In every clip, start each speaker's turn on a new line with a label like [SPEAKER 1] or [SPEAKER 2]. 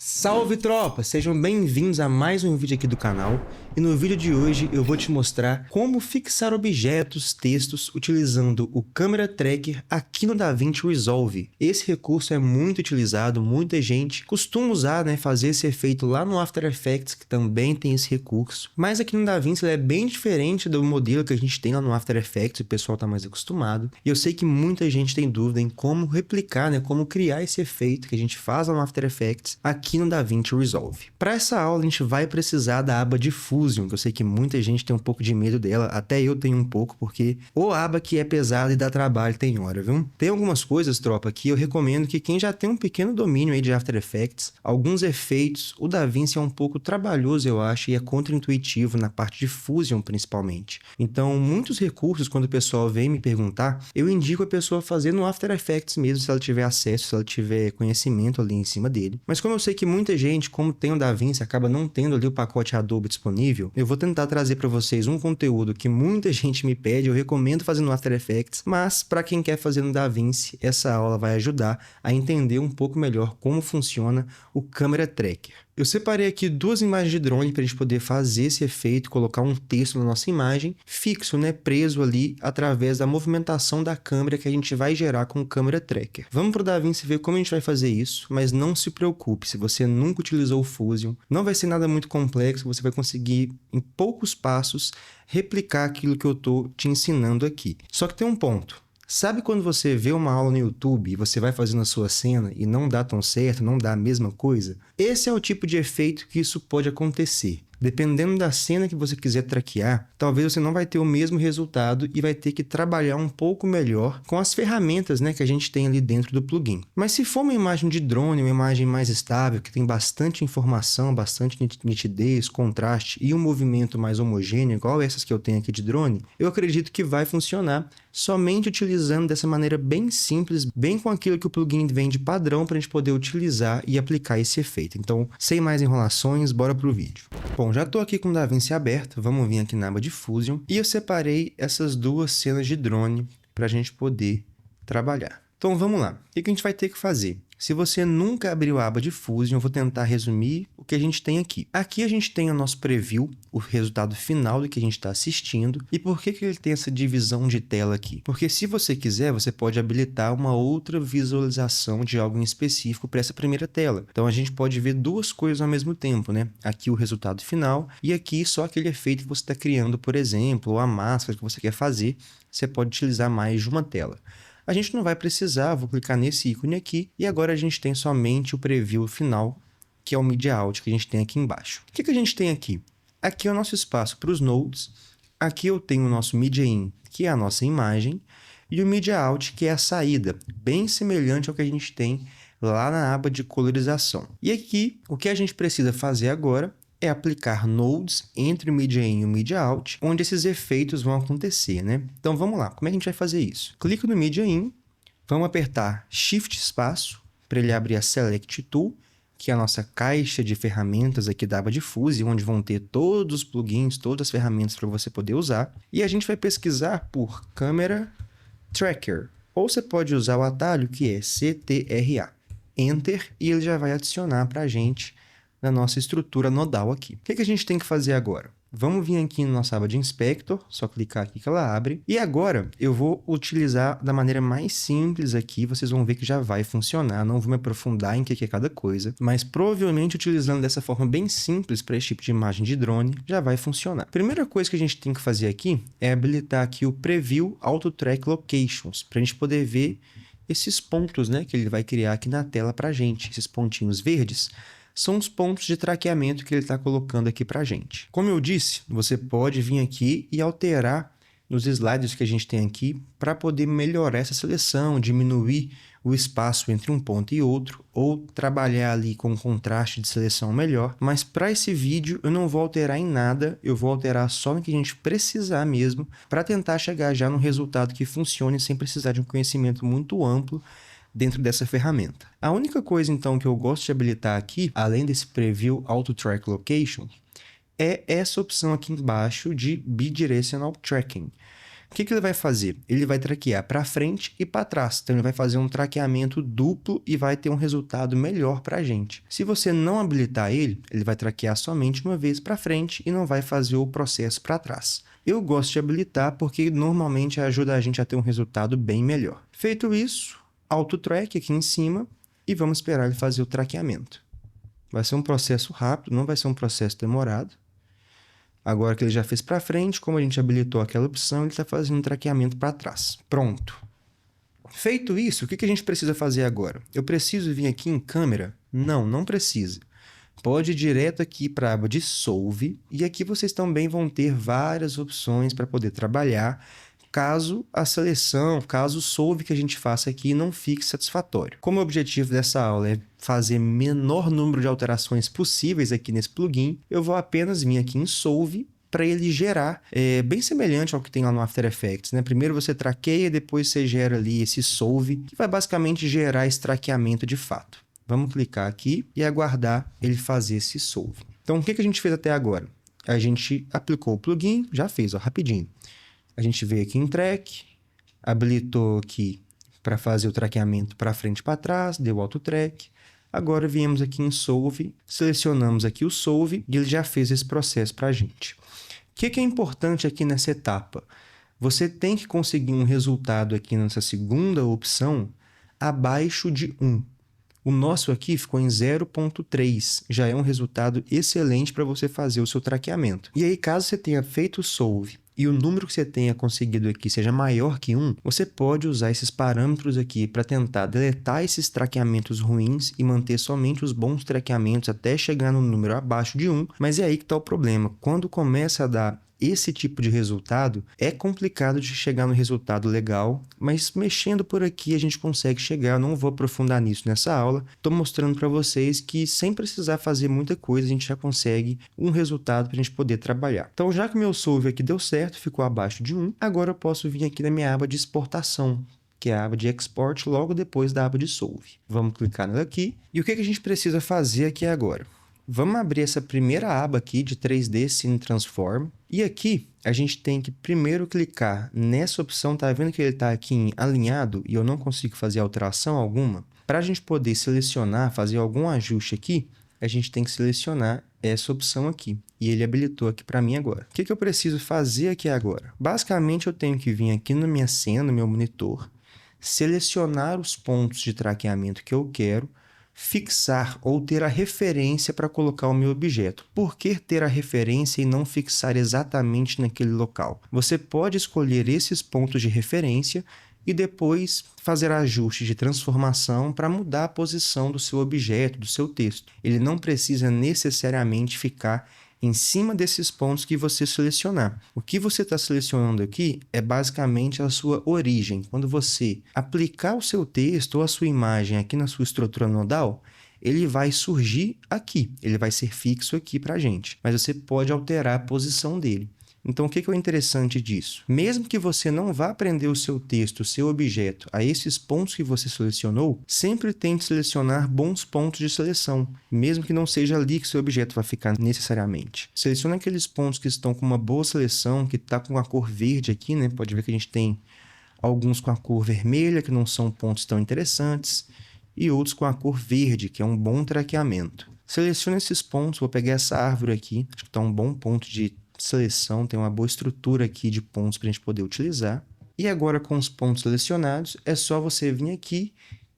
[SPEAKER 1] Salve tropa! Sejam bem-vindos a mais um vídeo aqui do canal e no vídeo de hoje eu vou te mostrar como fixar objetos, textos utilizando o Camera Tracker aqui no DaVinci Resolve. Esse recurso é muito utilizado, muita gente costuma usar, fazer esse efeito lá no After Effects, que também tem esse recurso, mas aqui no DaVinci ele é bem diferente do modelo que a gente tem lá no After Effects, o pessoal está mais acostumado, e eu sei que muita gente tem dúvida em como replicar, como criar esse efeito que a gente faz lá no After Effects aqui no DaVinci Resolve. Para essa aula a gente vai precisar da aba Diffusion, que eu sei que muita gente tem um pouco de medo dela, até eu tenho um pouco, porque o aba que é pesada e dá trabalho tem hora, viu? Tem algumas coisas, tropa, que eu recomendo que quem já tem um pequeno domínio aí de After Effects, alguns efeitos, o DaVinci é um pouco trabalhoso, eu acho, e é contra-intuitivo na parte de Fusion, principalmente. Então, muitos recursos, quando o pessoal vem me perguntar, eu indico a pessoa fazer no After Effects mesmo, se ela tiver acesso, se ela tiver conhecimento ali em cima dele. Mas como eu sei que muita gente, como tem o DaVinci, acaba não tendo ali o pacote Adobe disponível, eu vou tentar trazer para vocês um conteúdo que muita gente me pede, eu recomendo fazer no After Effects, mas para quem quer fazer no DaVinci, essa aula vai ajudar a entender um pouco melhor como funciona o Camera Tracker. Eu separei aqui duas imagens de drone para a gente poder fazer esse efeito, colocar um texto na nossa imagem, fixo, preso ali através da movimentação da câmera que a gente vai gerar com o Camera Tracker. Vamos para o DaVinci ver como a gente vai fazer isso, mas não se preocupe, se você nunca utilizou o Fusion, não vai ser nada muito complexo, você vai conseguir, em poucos passos, replicar aquilo que eu estou te ensinando aqui. Só que tem um ponto. Sabe quando você vê uma aula no YouTube e você vai fazendo a sua cena e não dá tão certo, não dá a mesma coisa? Esse é o tipo de efeito que isso pode acontecer. Dependendo da cena que você quiser traquear, talvez você não vai ter o mesmo resultado e vai ter que trabalhar um pouco melhor com as ferramentas que a gente tem ali dentro do plugin. Mas se for uma imagem de drone, uma imagem mais estável, que tem bastante informação, bastante nitidez, contraste e um movimento mais homogêneo, igual essas que eu tenho aqui de drone, eu acredito que vai funcionar somente utilizando dessa maneira bem simples, bem com aquilo que o plugin vem de padrão para a gente poder utilizar e aplicar esse efeito. Então, sem mais enrolações, bora pro vídeo. Bom, já estou aqui com o DaVinci aberto, vamos vir aqui na aba Diffusion e eu separei essas duas cenas de drone para a gente poder trabalhar. Então vamos lá, o que a gente vai ter que fazer? Se você nunca abriu a aba Diffusion, eu vou tentar resumir o que a gente tem aqui. Aqui a gente tem o nosso preview, o resultado final do que a gente está assistindo. E por que ele tem essa divisão de tela aqui? Porque se você quiser, você pode habilitar uma outra visualização de algo em específico para essa primeira tela. Então a gente pode ver duas coisas ao mesmo tempo, Aqui o resultado final e aqui só aquele efeito que você está criando, por exemplo, ou a máscara que você quer fazer, você pode utilizar mais de uma tela. A gente não vai precisar, vou clicar nesse ícone aqui e agora a gente tem somente o preview final, que é o Media Out que a gente tem aqui embaixo. O que a gente tem aqui? Aqui é o nosso espaço para os nodes, aqui eu tenho o nosso Media In, que é a nossa imagem, e o Media Out, que é a saída, bem semelhante ao que a gente tem lá na aba de colorização. E aqui, o que a gente precisa fazer agora é aplicar nodes entre o Media In e o Media Out, onde esses efeitos vão acontecer, Então vamos lá, como é que a gente vai fazer isso? Clico no Media In, vamos apertar Shift espaço para ele abrir a Select Tool, que é a nossa caixa de ferramentas aqui da aba Diffusion, onde vão ter todos os plugins, todas as ferramentas para você poder usar. E a gente vai pesquisar por Camera Tracker, ou você pode usar o atalho que é CTRA. Enter e ele já vai adicionar para a gente na nossa estrutura nodal aqui. O que a gente tem que fazer agora? Vamos vir aqui na nossa aba de Inspector, só clicar aqui que ela abre. E agora eu vou utilizar da maneira mais simples aqui, vocês vão ver que já vai funcionar, não vou me aprofundar em que é cada coisa, mas provavelmente utilizando dessa forma bem simples para esse tipo de imagem de drone, já vai funcionar. A primeira coisa que a gente tem que fazer aqui é habilitar aqui o Preview Auto Track Locations, para a gente poder ver esses pontos que ele vai criar aqui na tela para a gente, esses pontinhos verdes. São os pontos de traqueamento que ele está colocando aqui para a gente. Como eu disse, você pode vir aqui e alterar nos slides que a gente tem aqui para poder melhorar essa seleção, diminuir o espaço entre um ponto e outro, ou trabalhar ali com um contraste de seleção melhor. Mas para esse vídeo eu não vou alterar em nada, eu vou alterar só no que a gente precisar mesmo, para tentar chegar já no resultado que funcione sem precisar de um conhecimento muito amplo dentro dessa ferramenta. A única coisa, então, que eu gosto de habilitar aqui, além desse Preview Auto Track Location, é essa opção aqui embaixo de Bidirectional Tracking. O que ele vai fazer? Ele vai traquear para frente e para trás. Então, ele vai fazer um traqueamento duplo e vai ter um resultado melhor para a gente. Se você não habilitar ele, ele vai traquear somente uma vez para frente e não vai fazer o processo para trás. Eu gosto de habilitar porque normalmente ajuda a gente a ter um resultado bem melhor. Feito isso, Auto Track aqui em cima e vamos esperar ele fazer o traqueamento. Vai ser um processo rápido, não vai ser um processo demorado. Agora que ele já fez para frente, como a gente habilitou aquela opção, ele está fazendo um traqueamento para trás. Pronto. Feito isso, o que a gente precisa fazer agora? Eu preciso vir aqui em câmera? Não, não precisa. Pode ir direto aqui para a aba de Solve, e aqui vocês também vão ter várias opções para poder trabalhar, caso o Solve que a gente faça aqui não fique satisfatório. Como o objetivo dessa aula é fazer menor número de alterações possíveis aqui nesse plugin, eu vou apenas vir aqui em Solve para ele gerar, bem semelhante ao que tem lá no After Effects, né? Primeiro você traqueia, depois você gera ali esse Solve, que vai basicamente gerar esse traqueamento de fato. Vamos clicar aqui e aguardar ele fazer esse Solve. Então, o que a gente fez até agora? A gente aplicou o plugin, já fez, ó, rapidinho. A gente veio aqui em Track, habilitou aqui para fazer o traqueamento para frente e para trás, deu Auto Track. Agora viemos aqui em Solve, selecionamos aqui o Solve e ele já fez esse processo para a gente. O que é importante aqui nessa etapa? Você tem que conseguir um resultado aqui nessa segunda opção abaixo de 1. O nosso aqui ficou em 0.3, já é um resultado excelente para você fazer o seu traqueamento. E aí, caso você tenha feito o Solve e o número que você tenha conseguido aqui seja maior que 1, você pode usar esses parâmetros aqui para tentar deletar esses traqueamentos ruins e manter somente os bons traqueamentos até chegar no número abaixo de 1, mas é aí que está o problema. Quando começa a dar esse tipo de resultado, é complicado de chegar no resultado legal, mas mexendo por aqui a gente consegue chegar. Eu não vou aprofundar nisso nessa aula, estou mostrando para vocês que sem precisar fazer muita coisa, a gente já consegue um resultado para a gente poder trabalhar. Então, já que meu Solve aqui deu certo, ficou abaixo de 1, agora eu posso vir aqui na minha aba de exportação, que é a aba de Export, logo depois da aba de Solve. Vamos clicar nela aqui. E o que a gente precisa fazer aqui agora? Vamos abrir essa primeira aba aqui de 3D Scene Transform. E aqui a gente tem que primeiro clicar nessa opção. Tá vendo que ele está aqui em alinhado e eu não consigo fazer alteração alguma? Para a gente poder selecionar, fazer algum ajuste aqui, a gente tem que selecionar essa opção aqui. E ele habilitou aqui para mim agora. O que eu preciso fazer aqui agora? Basicamente eu tenho que vir aqui na minha cena, no meu monitor, selecionar os pontos de traqueamento que eu quero, fixar ou ter a referência para colocar o meu objeto. Por que ter a referência e não fixar exatamente naquele local? Você pode escolher esses pontos de referência e depois fazer ajustes de transformação para mudar a posição do seu objeto, do seu texto. Ele não precisa necessariamente ficar em cima desses pontos que você selecionar. O que você está selecionando aqui é basicamente a sua origem. Quando você aplicar o seu texto ou a sua imagem aqui na sua estrutura nodal, ele vai surgir aqui, ele vai ser fixo aqui para a gente, mas você pode alterar a posição dele. Então, o que é o interessante disso? Mesmo que você não vá prender o seu texto, o seu objeto, a esses pontos que você selecionou, sempre tente selecionar bons pontos de seleção, mesmo que não seja ali que seu objeto vai ficar necessariamente. Selecione aqueles pontos que estão com uma boa seleção, que está com a cor verde aqui, né? Pode ver que a gente tem alguns com a cor vermelha, que não são pontos tão interessantes, e outros com a cor verde, que é um bom traqueamento. Selecione esses pontos, vou pegar essa árvore aqui, acho que está um bom ponto de seleção, tem uma boa estrutura aqui de pontos para a gente poder utilizar. E agora com os pontos selecionados, é só você vir aqui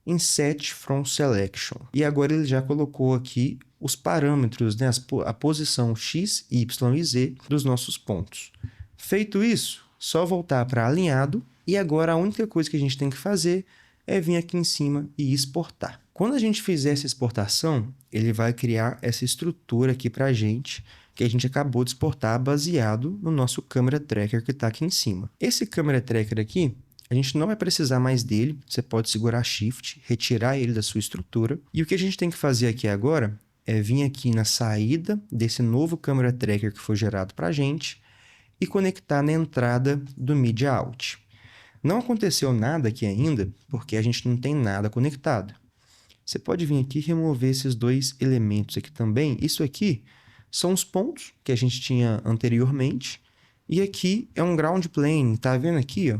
[SPEAKER 1] em Set From Selection. E agora ele já colocou aqui os parâmetros, né, a posição X, Y e Z dos nossos pontos. Feito isso, só voltar para alinhado e agora a única coisa que a gente tem que fazer é vir aqui em cima e exportar. Quando a gente fizer essa exportação, ele vai criar essa estrutura aqui para a gente, que a gente acabou de exportar baseado no nosso Camera Tracker que está aqui em cima. Esse Camera Tracker aqui, a gente não vai precisar mais dele, você pode segurar Shift, retirar ele da sua estrutura. E o que a gente tem que fazer aqui agora é vir aqui na saída desse novo Camera Tracker que foi gerado para a gente e conectar na entrada do Media Out. Não aconteceu nada aqui ainda, porque a gente não tem nada conectado. Você pode vir aqui e remover esses dois elementos aqui também. Isso aqui são os pontos que a gente tinha anteriormente E aqui é um ground plane, tá vendo aqui, ó?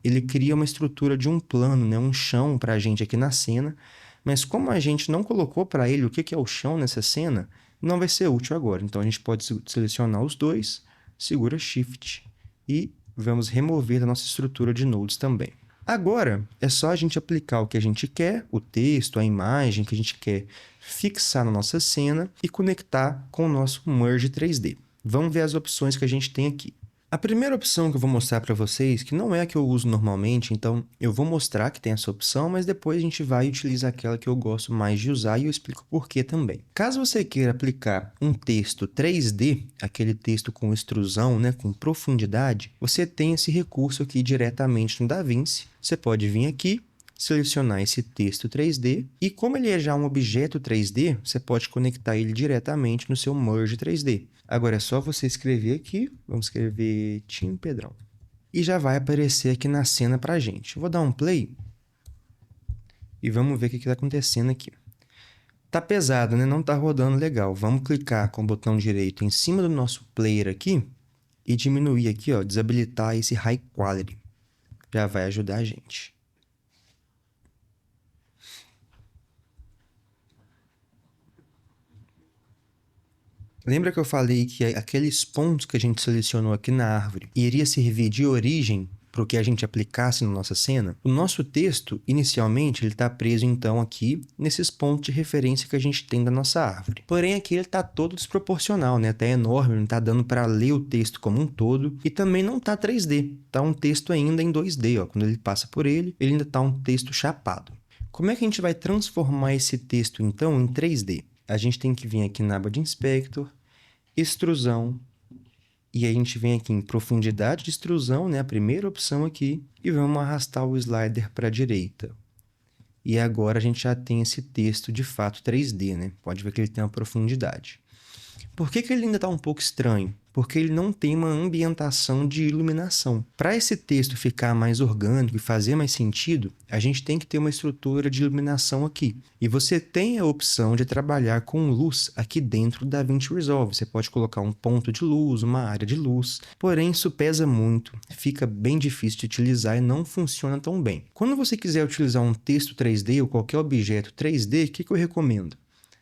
[SPEAKER 1] Ele cria uma estrutura de um plano, né? Um chão para a gente aqui na cena. Mas como a gente não colocou para ele o que é o chão nessa cena, não vai ser útil agora. Então a gente pode selecionar os dois, segura Shift e vamos remover da nossa estrutura de nodes também. Agora é só a gente aplicar o que a gente quer, o texto, a imagem que a gente quer fixar na nossa cena e conectar com o nosso Merge 3D. Vamos ver as opções que a gente tem aqui. A primeira opção que eu vou mostrar para vocês, que não é a que eu uso normalmente, então eu vou mostrar que tem essa opção, mas depois a gente vai utilizar aquela que eu gosto mais de usar e eu explico por que também. Caso você queira aplicar um texto 3D, aquele texto com extrusão, né, com profundidade, você tem esse recurso aqui diretamente no DaVinci. Você pode vir aqui, selecionar esse texto 3D e como ele é já um objeto 3D, você pode conectar ele diretamente no seu Merge 3D. Agora é só você escrever aqui, vamos escrever Tim Pedrão, e já vai aparecer aqui na cena pra gente. Eu vou dar um play e vamos ver o que está acontecendo aqui. Tá pesado, né? Não tá rodando legal. Vamos clicar com o botão direito em cima do nosso player aqui e diminuir aqui, ó, desabilitar esse High Quality. Já vai ajudar a gente. Lembra que eu falei que aqueles pontos que a gente selecionou aqui na árvore iria servir de origem para o que a gente aplicasse na nossa cena? O nosso texto, inicialmente, ele está preso, então, aqui nesses pontos de referência que a gente tem da nossa árvore. Porém, aqui ele está todo desproporcional, né? Até enorme, não está dando para ler o texto como um todo. E também não está 3D, está um texto ainda em 2D. Ó. Quando ele passa por ele ainda está um texto chapado. Como é que a gente vai transformar esse texto, então, em 3D? A gente tem que vir aqui na aba de Inspector, extrusão, e a gente vem aqui em profundidade de extrusão, né, a primeira opção aqui, e vamos arrastar o slider para a direita. E agora a gente já tem esse texto de fato 3D, né? Pode ver que ele tem uma profundidade. Por que ele ainda está um pouco estranho? Porque ele não tem uma ambientação de iluminação. Para esse texto ficar mais orgânico e fazer mais sentido, a gente tem que ter uma estrutura de iluminação aqui. E você tem a opção de trabalhar com luz aqui dentro do DaVinci Resolve. Você pode colocar um ponto de luz, uma área de luz, porém isso pesa muito, fica bem difícil de utilizar e não funciona tão bem. Quando você quiser utilizar um texto 3D ou qualquer objeto 3D, o que eu recomendo?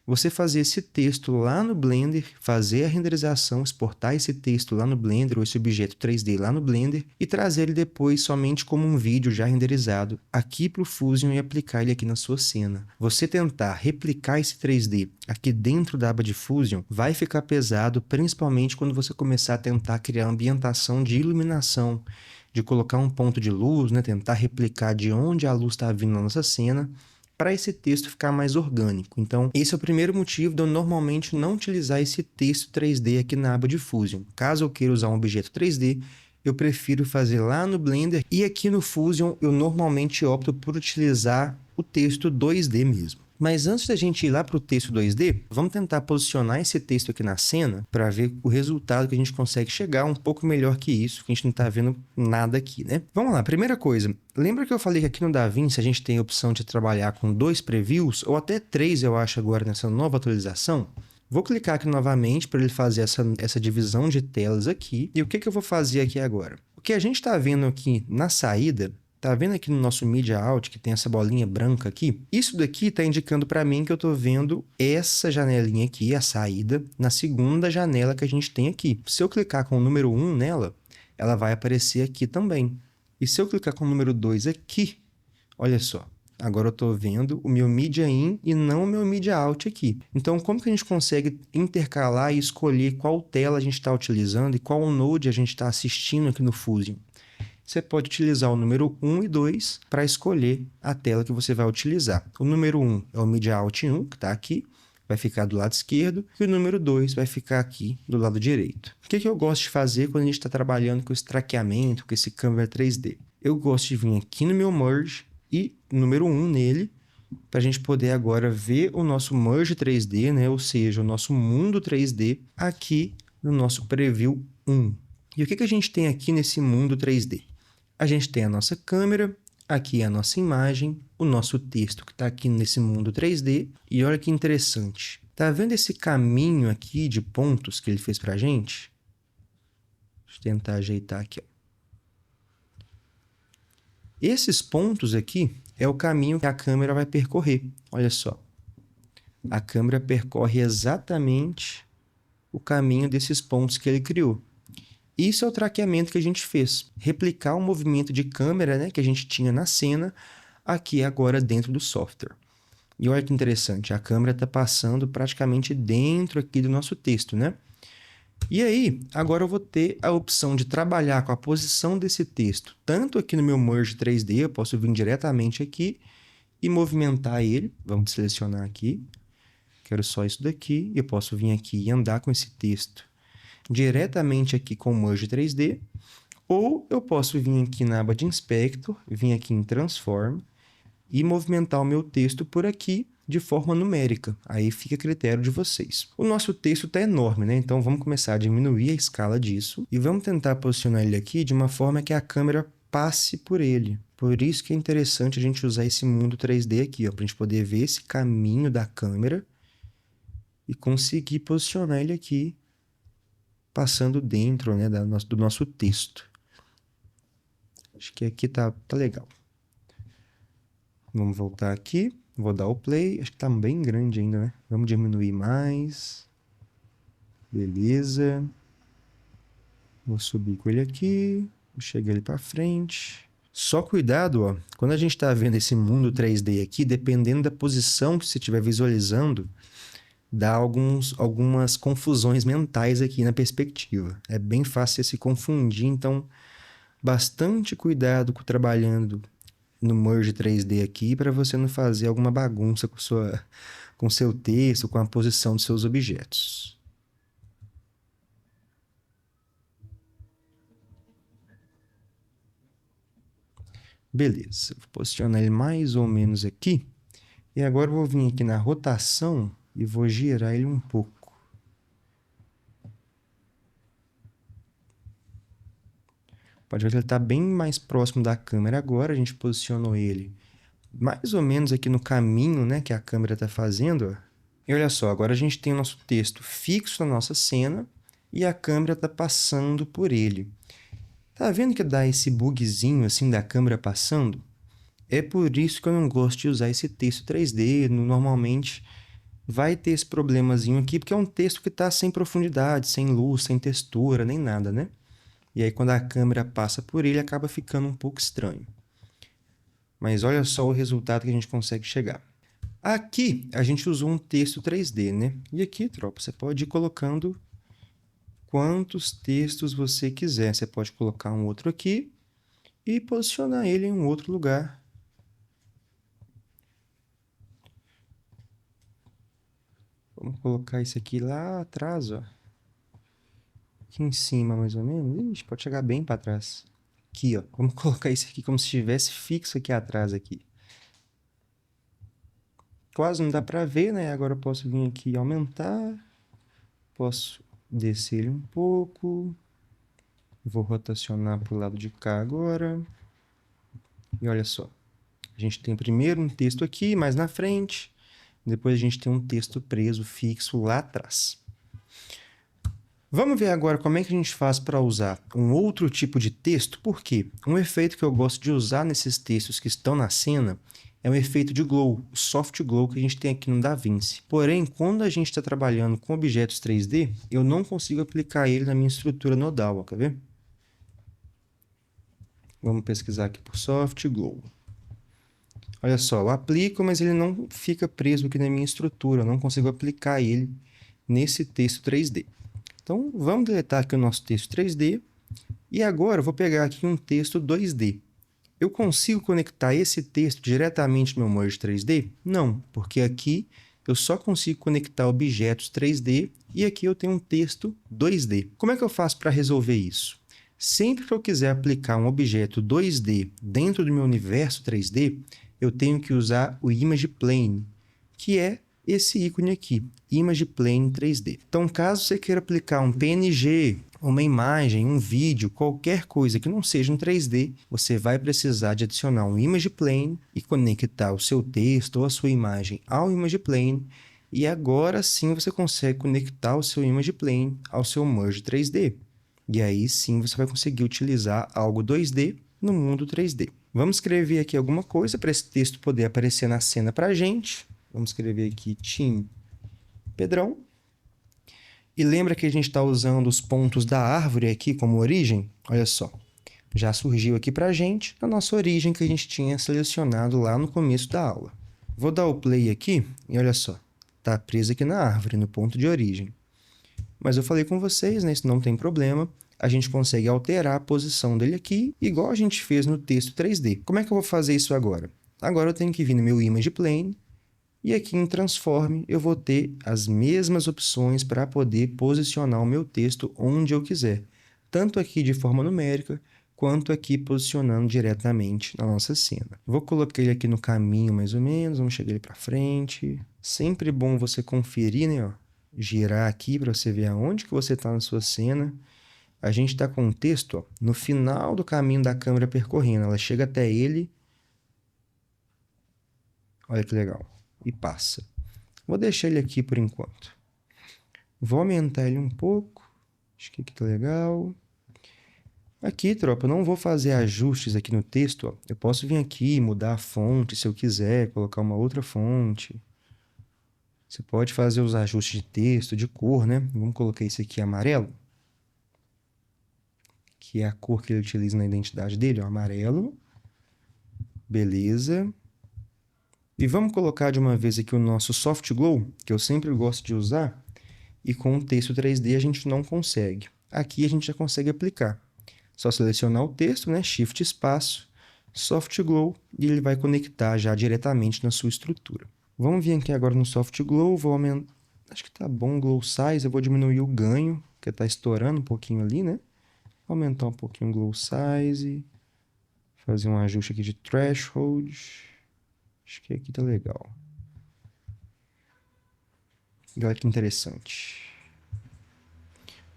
[SPEAKER 1] Você fazer esse texto lá no Blender, fazer a renderização, exportar esse texto lá no Blender ou esse objeto 3D lá no Blender e trazer ele depois somente como um vídeo já renderizado aqui para o Fusion e aplicar ele aqui na sua cena. Você tentar replicar esse 3D aqui dentro da aba de Fusion vai ficar pesado, principalmente quando você começar a tentar criar ambientação de iluminação, de colocar um ponto de luz, né? Tentar replicar de onde a luz está vindo na nossa cena, para esse texto ficar mais orgânico. Então, esse é o primeiro motivo de eu normalmente não utilizar esse texto 3D aqui na aba de Fusion. Caso eu queira usar um objeto 3D, eu prefiro fazer lá no Blender e aqui no Fusion eu normalmente opto por utilizar o texto 2D mesmo. Mas antes da gente ir lá para o texto 2D, vamos tentar posicionar esse texto aqui na cena para ver o resultado que a gente consegue chegar um pouco melhor que isso, que a gente não está vendo nada aqui, né? Vamos lá, primeira coisa, lembra que eu falei que aqui no DaVinci a gente tem a opção de trabalhar com 2 previews, ou até 3 eu acho agora nessa nova atualização? Vou clicar aqui novamente para ele fazer essa divisão de telas aqui. E o que eu vou fazer aqui agora? O que a gente está vendo aqui na saída, tá vendo aqui no nosso Media Out que tem essa bolinha branca aqui? Isso daqui está indicando para mim que eu estou vendo essa janelinha aqui, a saída, na segunda janela que a gente tem aqui. Se eu clicar com o número 1 nela, ela vai aparecer aqui também. E se eu clicar com o número 2 aqui, olha só. Agora eu estou vendo o meu Media In e não o meu Media Out aqui. Então, como que a gente consegue intercalar e escolher qual tela a gente está utilizando e qual node a gente está assistindo aqui no Fusion? Você pode utilizar o número 1 e 2 para escolher a tela que você vai utilizar. O número 1 é o Media Out 1, que está aqui, vai ficar do lado esquerdo, e o número 2 vai ficar aqui do lado direito. O que eu gosto de fazer quando a gente está trabalhando com esse traqueamento, com esse câmera 3D? Eu gosto de vir aqui no meu Merge e número 1 nele, para a gente poder agora ver o nosso Merge 3D, né? Ou seja, o nosso mundo 3D aqui no nosso Preview 1. E o que a gente tem aqui nesse mundo 3D? A gente tem a nossa câmera, aqui a nossa imagem, o nosso texto que está aqui nesse mundo 3D. E olha que interessante. Tá vendo esse caminho aqui de pontos que ele fez para a gente? eu tentar ajeitar aqui, ó. Esses pontos aqui é o caminho que a câmera vai percorrer. Olha só. A câmera percorre exatamente o caminho desses pontos que ele criou. Isso é o traqueamento que a gente fez. Replicar o movimento de câmera, né, que a gente tinha na cena, aqui agora dentro do software. E olha que interessante, a câmera está passando praticamente dentro aqui do nosso texto, né? E aí, agora eu vou ter a opção de trabalhar com a posição desse texto, tanto aqui no meu Merge 3D, eu posso vir diretamente aqui e movimentar ele. Vamos selecionar aqui. Quero só isso daqui. Eu posso vir aqui e andar com esse texto diretamente aqui com o Merge 3D. Ou eu posso vir aqui na aba de Inspector, vir aqui em Transform e movimentar o meu texto por aqui de forma numérica. Aí fica a critério de vocês. O nosso texto está enorme, né? Então vamos começar a diminuir a escala disso e vamos tentar posicionar ele aqui de uma forma que a câmera passe por ele. Por isso que é interessante a gente usar esse mundo 3D aqui, ó, para a gente poder ver esse caminho da câmera e conseguir posicionar ele aqui, passando dentro, né, do nosso texto. Acho que aqui tá legal. Vamos voltar aqui. Vou dar o play. Acho que tá bem grande ainda, né? Vamos diminuir mais. Beleza. Vou subir com ele aqui. Vou chegar ele para frente. Só cuidado, ó. Quando a gente está vendo esse mundo 3D aqui, dependendo da posição que você estiver visualizando, dá algumas confusões mentais aqui na perspectiva. É bem fácil se confundir, então bastante cuidado trabalhando no Merge 3D aqui para você não fazer alguma bagunça com seu texto, com a posição dos seus objetos. Beleza, vou posicionar ele mais ou menos aqui. E agora eu vou vir aqui na rotação e vou girar ele um pouco. Pode ver que ele está bem mais próximo da câmera agora. A gente posicionou ele mais ou menos aqui no caminho, né, que a câmera está fazendo. E olha só, agora a gente tem o nosso texto fixo na nossa cena e a câmera está passando por ele. Tá vendo que dá esse bugzinho assim da câmera passando? É por isso que eu não gosto de usar esse texto 3D. Normalmente vai ter esse problemazinho aqui, porque é um texto que está sem profundidade, sem luz, sem textura, nem nada, né? E aí, quando a câmera passa por ele, acaba ficando um pouco estranho. Mas olha só o resultado que a gente consegue chegar. Aqui, a gente usou um texto 3D, né? E aqui, tropa, você pode ir colocando quantos textos você quiser. Você pode colocar um outro aqui e posicionar ele em um outro lugar. Vamos colocar esse aqui lá atrás, ó. Aqui em cima, mais ou menos. Ixi, pode chegar bem para trás. Aqui, ó. Vamos colocar isso aqui como se estivesse fixo aqui atrás, aqui. Quase não dá para ver, né? Agora eu posso vir aqui e aumentar. Posso descer ele um pouco. Vou rotacionar para o lado de cá agora. E olha só. A gente tem primeiro um texto aqui, mais na frente. Depois a gente tem um texto preso, fixo lá atrás. Vamos ver agora como é que a gente faz para usar um outro tipo de texto. Por quê? Um efeito que eu gosto de usar nesses textos que estão na cena é um efeito de glow, o soft glow que a gente tem aqui no DaVinci. Porém, quando a gente está trabalhando com objetos 3D, eu não consigo aplicar ele na minha estrutura nodal, ó, quer ver? Vamos pesquisar aqui por soft glow. Olha só, eu aplico, mas ele não fica preso aqui na minha estrutura, eu não consigo aplicar ele nesse texto 3D. Então, vamos deletar aqui o nosso texto 3D. E agora eu vou pegar aqui um texto 2D. Eu consigo conectar esse texto diretamente no meu Merge 3D? Não, porque aqui eu só consigo conectar objetos 3D e aqui eu tenho um texto 2D. Como é que eu faço para resolver isso? Sempre que eu quiser aplicar um objeto 2D dentro do meu universo 3D, eu tenho que usar o Image Plane, que é esse ícone aqui, Image Plane 3D. Então, caso você queira aplicar um PNG, uma imagem, um vídeo, qualquer coisa que não seja um 3D, você vai precisar de adicionar um Image Plane e conectar o seu texto ou a sua imagem ao Image Plane, e agora sim você consegue conectar o seu Image Plane ao seu Merge 3D. E aí sim você vai conseguir utilizar algo 2D no mundo 3D. Vamos escrever aqui alguma coisa para esse texto poder aparecer na cena para a gente. Vamos escrever aqui Team Pedrão. E lembra que a gente está usando os pontos da árvore aqui como origem? Olha só, já surgiu aqui para a gente a nossa origem que a gente tinha selecionado lá no começo da aula. Vou dar o play aqui e olha só, está preso aqui na árvore, no ponto de origem. Mas eu falei com vocês, né, isso não tem problema. A gente consegue alterar a posição dele aqui, igual a gente fez no texto 3D. Como é que eu vou fazer isso agora? Agora eu tenho que vir no meu Image Plane, e aqui em Transform eu vou ter as mesmas opções para poder posicionar o meu texto onde eu quiser. Tanto aqui de forma numérica, quanto aqui posicionando diretamente na nossa cena. Vou colocar ele aqui no caminho mais ou menos, vamos chegar ele para frente. Sempre bom você conferir, né? Ó, girar aqui para você ver aonde que você está na sua cena. A gente está com o texto ó, no final do caminho da câmera percorrendo. Ela chega até ele. Olha que legal. E passa. Vou deixar ele aqui por enquanto. Vou aumentar ele um pouco. Acho que aqui tá legal. Aqui, tropa, eu não vou fazer ajustes aqui no texto. Ó. Eu posso vir aqui e mudar a fonte se eu quiser, colocar uma outra fonte. Você pode fazer os ajustes de texto, de cor, né? Vamos colocar esse aqui amarelo. Que é a cor que ele utiliza na identidade dele, ó, amarelo. Beleza. E vamos colocar de uma vez aqui o nosso Soft Glow, que eu sempre gosto de usar, e com o texto 3D a gente não consegue. Aqui a gente já consegue aplicar. Só selecionar o texto, né? Shift espaço, Soft Glow, e ele vai conectar já diretamente na sua estrutura. Vamos vir aqui agora no Soft Glow, vou aumentar, acho que tá bom o Glow Size, eu vou diminuir o ganho, porque tá estourando um pouquinho ali, né? Aumentar um pouquinho o Glow Size. Fazer um ajuste aqui de Threshold. Acho que aqui tá legal. Olha que interessante.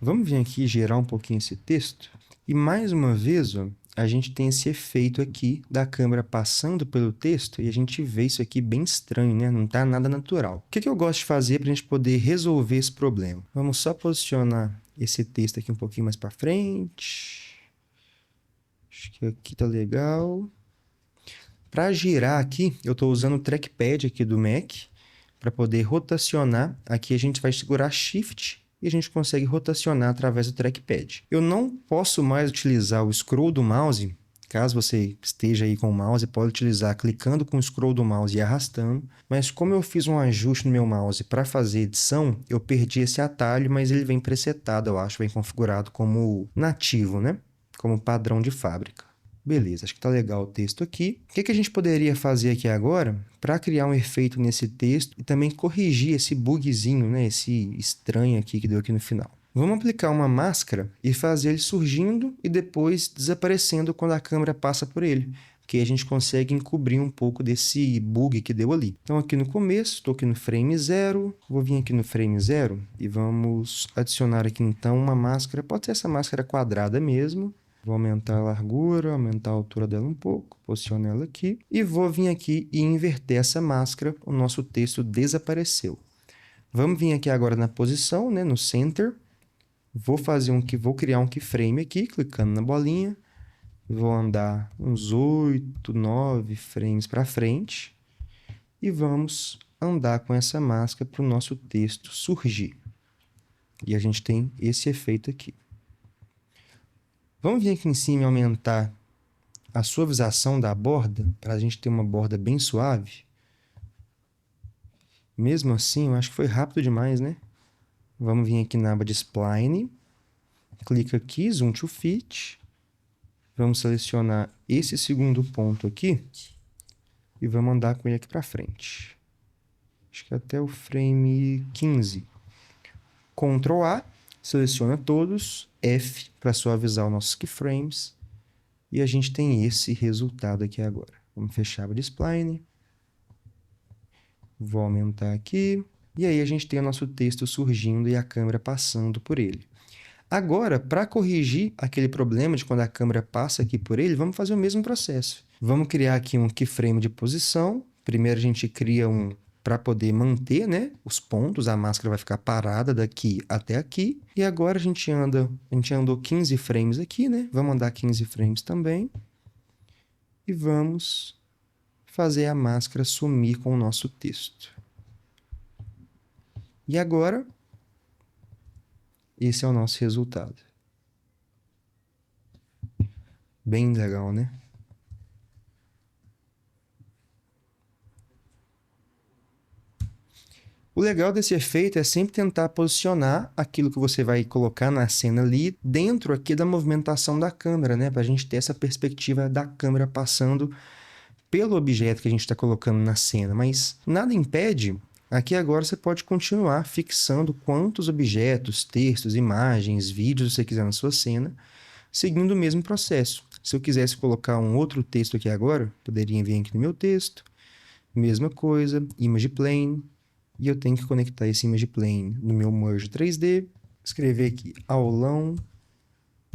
[SPEAKER 1] Vamos vir aqui e gerar um pouquinho esse texto. E mais uma vez, ó, a gente tem esse efeito aqui da câmera passando pelo texto e a gente vê isso aqui bem estranho, né? Não tá nada natural. O que eu gosto de fazer para a gente poder resolver esse problema? Vamos só posicionar esse texto aqui um pouquinho mais para frente. Acho que aqui tá legal. Para girar aqui, eu estou usando o trackpad aqui do Mac para poder rotacionar. Aqui a gente vai segurar Shift e a gente consegue rotacionar através do trackpad. Eu não posso mais utilizar o scroll do mouse. Caso você esteja aí com o mouse, pode utilizar clicando com o scroll do mouse e arrastando. Mas como eu fiz um ajuste no meu mouse para fazer edição, eu perdi esse atalho, mas ele vem presetado, eu acho, vem configurado como nativo, né? Como padrão de fábrica. Beleza, acho que tá legal o texto aqui. O que a gente poderia fazer aqui agora para criar um efeito nesse texto e também corrigir esse bugzinho, né? Esse estranho aqui que deu aqui no final. Vamos aplicar uma máscara e fazer ele surgindo e depois desaparecendo quando a câmera passa por ele. Porque a gente consegue encobrir um pouco desse bug que deu ali. Então aqui no começo, estou aqui no frame 0. Vou vir aqui no frame 0 e vamos adicionar aqui então uma máscara. Pode ser essa máscara quadrada mesmo. Vou aumentar a largura, aumentar a altura dela um pouco, posiciono ela aqui. E vou vir aqui e inverter essa máscara, o nosso texto desapareceu. Vamos vir aqui agora na posição, né, no center. Vou criar um keyframe aqui, clicando na bolinha. Vou andar uns 8, 9 frames para frente. E vamos andar com essa máscara para o nosso texto surgir. E a gente tem esse efeito aqui. Vamos vir aqui em cima e aumentar a suavização da borda, para a gente ter uma borda bem suave. Mesmo assim, eu acho que foi rápido demais, né? Vamos vir aqui na aba de Spline, clica aqui, Zoom to Fit. Vamos selecionar esse segundo ponto aqui e vamos andar com ele aqui para frente. Acho que até o frame 15. Ctrl A. Seleciona todos, F para suavizar os nossos keyframes, e a gente tem esse resultado aqui agora. Vamos fechar o spline, vou aumentar aqui, e aí a gente tem o nosso texto surgindo e a câmera passando por ele. Agora, para corrigir aquele problema de quando a câmera passa aqui por ele, vamos fazer o mesmo processo. Vamos criar aqui um keyframe de posição. Primeiro a gente cria um para poder manter, né, os pontos. A máscara vai ficar parada daqui até aqui. E agora a gente andou 15 frames aqui, né? Vamos andar 15 frames também. E vamos fazer a máscara sumir com o nosso texto. E agora, esse é o nosso resultado. Bem legal, né? O legal desse efeito é sempre tentar posicionar aquilo que você vai colocar na cena ali dentro aqui da movimentação da câmera, né? Para a gente ter essa perspectiva da câmera passando pelo objeto que a gente está colocando na cena. Mas nada impede, aqui agora você pode continuar fixando quantos objetos, textos, imagens, vídeos você quiser na sua cena, seguindo o mesmo processo. Se eu quisesse colocar um outro texto aqui agora, poderia vir aqui no meu texto, mesma coisa, Image Plane, e eu tenho que conectar esse Image Plane no meu Merge 3D, escrever aqui, aulão,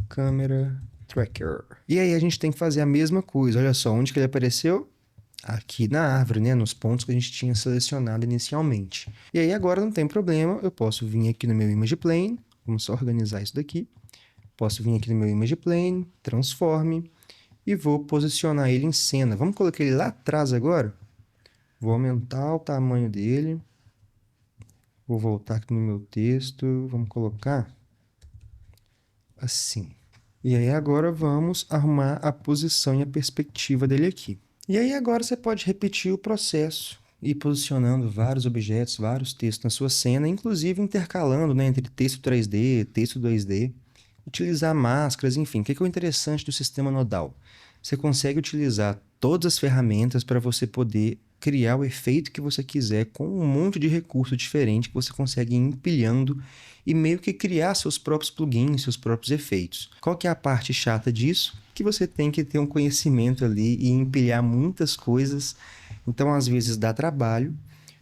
[SPEAKER 1] câmera, tracker. E aí a gente tem que fazer a mesma coisa, olha só, onde que ele apareceu? Aqui na árvore, né, nos pontos que a gente tinha selecionado inicialmente. E aí agora não tem problema, eu posso vir aqui no meu Image Plane, vamos só organizar isso daqui. Posso vir aqui no meu Image Plane, Transform, e vou posicionar ele em cena. Vamos colocar ele lá atrás agora? Vou aumentar o tamanho dele. Vou voltar aqui no meu texto, vamos colocar assim. E aí agora vamos arrumar a posição e a perspectiva dele aqui. E aí agora você pode repetir o processo e posicionando vários objetos, vários textos na sua cena, inclusive intercalando, né, entre texto 3D, texto 2D, utilizar máscaras, enfim. O que é o interessante do sistema nodal? Você consegue utilizar todas as ferramentas para você poder criar o efeito que você quiser com um monte de recurso diferente que você consegue ir empilhando e meio que criar seus próprios plugins, seus próprios efeitos. Qual que é a parte chata disso? Que você tem que ter um conhecimento ali e empilhar muitas coisas. Então, às vezes, dá trabalho,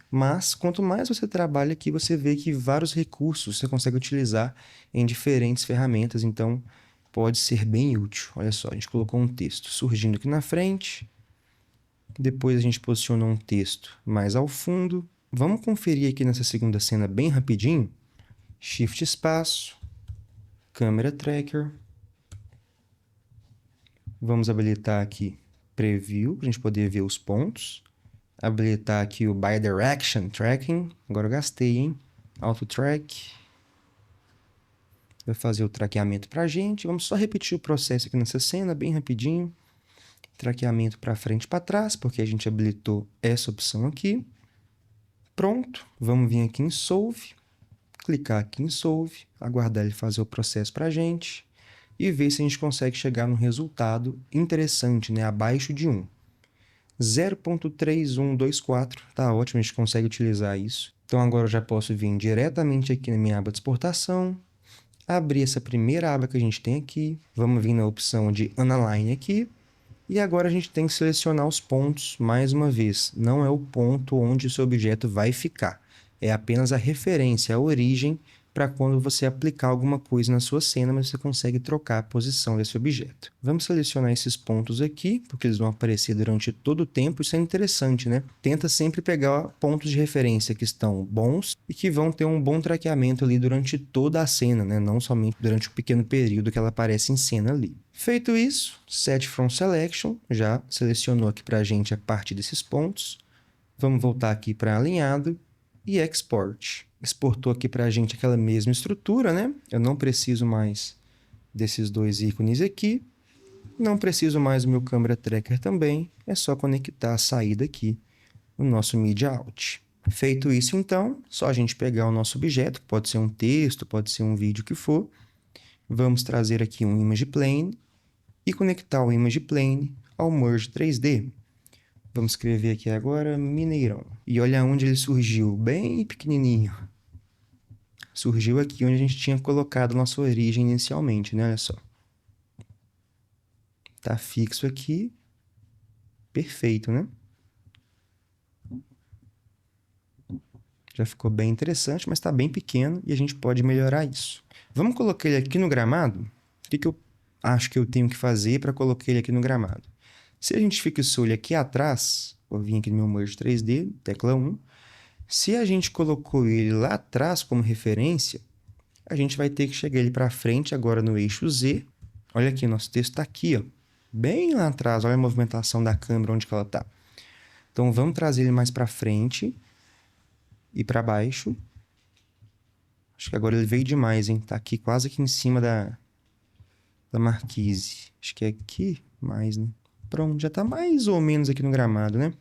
[SPEAKER 1] mas quanto mais você trabalha aqui, você vê que vários recursos você consegue utilizar em diferentes ferramentas. Então, pode ser bem útil. Olha só, a gente colocou um texto surgindo aqui na frente. Depois a gente posicionou um texto mais ao fundo. Vamos conferir aqui nessa segunda cena bem rapidinho. Shift espaço, câmera tracker. Vamos habilitar aqui Preview, para a gente poder ver os pontos. Habilitar aqui o Bidirection Tracking. Agora eu gastei, hein? Auto Track. Vai fazer o traqueamento para a gente. Vamos só repetir o processo aqui nessa cena, bem rapidinho. Traqueamento para frente e para trás, porque a gente habilitou essa opção aqui. Pronto. Vamos vir aqui em Solve. Clicar aqui em Solve. Aguardar ele fazer o processo para a gente. E ver se a gente consegue chegar num resultado interessante, né? Abaixo de 1. 0.3124, tá ótimo, a gente consegue utilizar isso. Então agora eu já posso vir diretamente aqui na minha aba de exportação, abrir essa primeira aba que a gente tem aqui, vamos vir na opção de Analyze aqui, e agora a gente tem que selecionar os pontos mais uma vez. Não é o ponto onde o seu objeto vai ficar, é apenas a referência, a origem, para quando você aplicar alguma coisa na sua cena, mas você consegue trocar a posição desse objeto. Vamos selecionar esses pontos aqui, porque eles vão aparecer durante todo o tempo. Isso é interessante, né? Tenta sempre pegar pontos de referência que estão bons e que vão ter um bom traqueamento ali durante toda a cena, né? Não somente durante o pequeno período que ela aparece em cena ali. Feito isso, Set From Selection já selecionou aqui para a gente a partir desses pontos. Vamos voltar aqui para alinhado e Export. Exportou aqui para a gente aquela mesma estrutura, né? Eu não preciso mais desses dois ícones aqui. Não preciso mais do meu câmera tracker também. É só conectar a saída aqui no nosso Media Out. Feito isso, então, só a gente pegar o nosso objeto, que pode ser um texto, pode ser um vídeo, o que for. Vamos trazer aqui um Image Plane e conectar o Image Plane ao Merge 3D. Vamos escrever aqui agora Mineirão. E olha onde ele surgiu, bem pequenininho. Surgiu aqui onde a gente tinha colocado a nossa origem inicialmente, né? Olha só. Tá fixo aqui. Perfeito, né? Já ficou bem interessante, mas está bem pequeno e a gente pode melhorar isso. Vamos colocar ele aqui no gramado? O que eu acho que eu tenho que fazer para colocar ele aqui no gramado? Se a gente fixou ele aqui atrás, vou vir aqui no meu Merge 3D, tecla 1, Se a gente colocou ele lá atrás como referência, a gente vai ter que chegar ele para frente agora no eixo Z. Olha aqui, nosso texto está aqui, ó, bem lá atrás. Olha a movimentação da câmera, onde que ela está. Então, vamos trazer ele mais para frente e para baixo. Acho que agora ele veio demais, hein? Tá aqui quase aqui em cima da marquise. Acho que é aqui mais, né? Pronto, já tá mais ou menos aqui no gramado, né?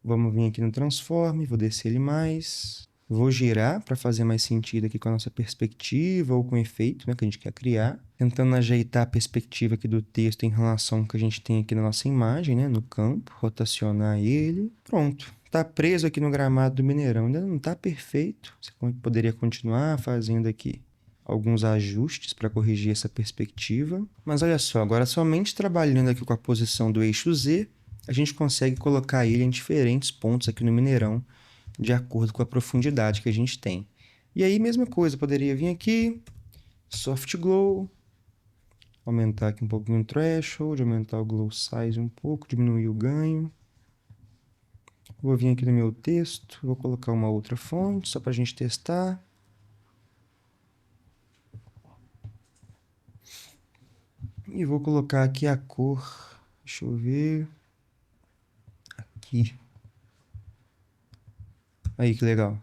[SPEAKER 1] Vamos vir aqui no transforme, vou descer ele mais. Vou girar para fazer mais sentido aqui com a nossa perspectiva ou com o efeito, né, que a gente quer criar. Tentando ajeitar a perspectiva aqui do texto em relação ao que a gente tem aqui na nossa imagem, né, no campo. Rotacionar ele. Pronto. Tá preso aqui no gramado do Mineirão. Ainda não tá perfeito. Você poderia continuar fazendo aqui alguns ajustes para corrigir essa perspectiva. Mas olha só, agora somente trabalhando aqui com a posição do eixo Z, a gente consegue colocar ele em diferentes pontos aqui no Mineirão, de acordo com a profundidade que a gente tem. E aí, mesma coisa, poderia vir aqui, Soft Glow, aumentar aqui um pouquinho o Threshold, aumentar o Glow Size um pouco, diminuir o ganho. Vou vir aqui no meu texto, vou colocar uma outra fonte, só para a gente testar. E vou colocar aqui a cor, deixa eu ver, aqui. Aí, que legal.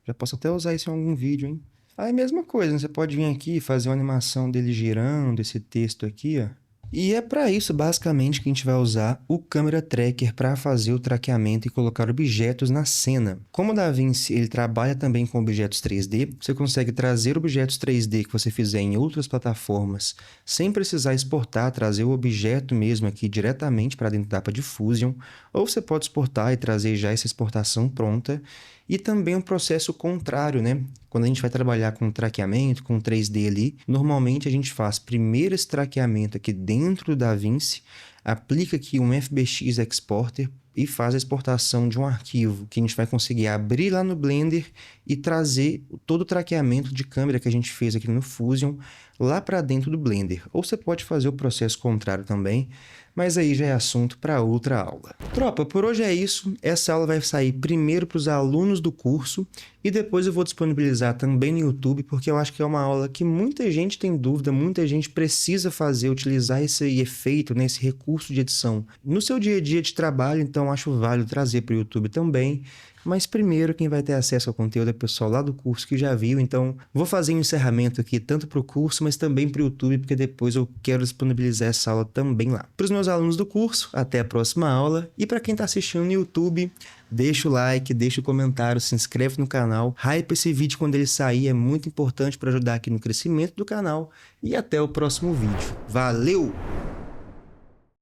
[SPEAKER 1] Já posso até usar isso em algum vídeo, hein? Aí, mesma coisa, né? Você pode vir aqui e fazer uma animação dele girando, esse texto aqui, ó. E é para isso, basicamente, que a gente vai usar o Camera Tracker para fazer o traqueamento e colocar objetos na cena. Como o DaVinci ele trabalha também com objetos 3D, você consegue trazer objetos 3D que você fizer em outras plataformas sem precisar exportar, trazer o objeto mesmo aqui diretamente para dentro da APA de Fusion, ou você pode exportar e trazer já essa exportação pronta. E também um processo contrário, né? Quando a gente vai trabalhar com traqueamento, com 3D ali, normalmente a gente faz primeiro esse traqueamento aqui dentro do DaVinci, aplica aqui um FBX Exporter e faz a exportação de um arquivo que a gente vai conseguir abrir lá no Blender e trazer todo o traqueamento de câmera que a gente fez aqui no Fusion lá para dentro do Blender. Ou você pode fazer o processo contrário também, mas aí já é assunto para outra aula. Tropa, por hoje é isso. Essa aula vai sair primeiro para os alunos do curso e depois eu vou disponibilizar também no YouTube, porque eu acho que é uma aula que muita gente tem dúvida, muita gente precisa fazer, utilizar esse efeito, né, esse recurso de edição no seu dia a dia de trabalho, então acho válido trazer para o YouTube também. Mas primeiro, quem vai ter acesso ao conteúdo é o pessoal lá do curso que já viu, então vou fazer um encerramento aqui tanto para o curso, mas também para o YouTube, porque depois eu quero disponibilizar essa aula também lá. Para os meus alunos do curso, até a próxima aula, e para quem está assistindo no YouTube, deixa o like, deixa o comentário, se inscreve no canal, hype esse vídeo quando ele sair, é muito importante para ajudar aqui no crescimento do canal, e até o próximo vídeo. Valeu!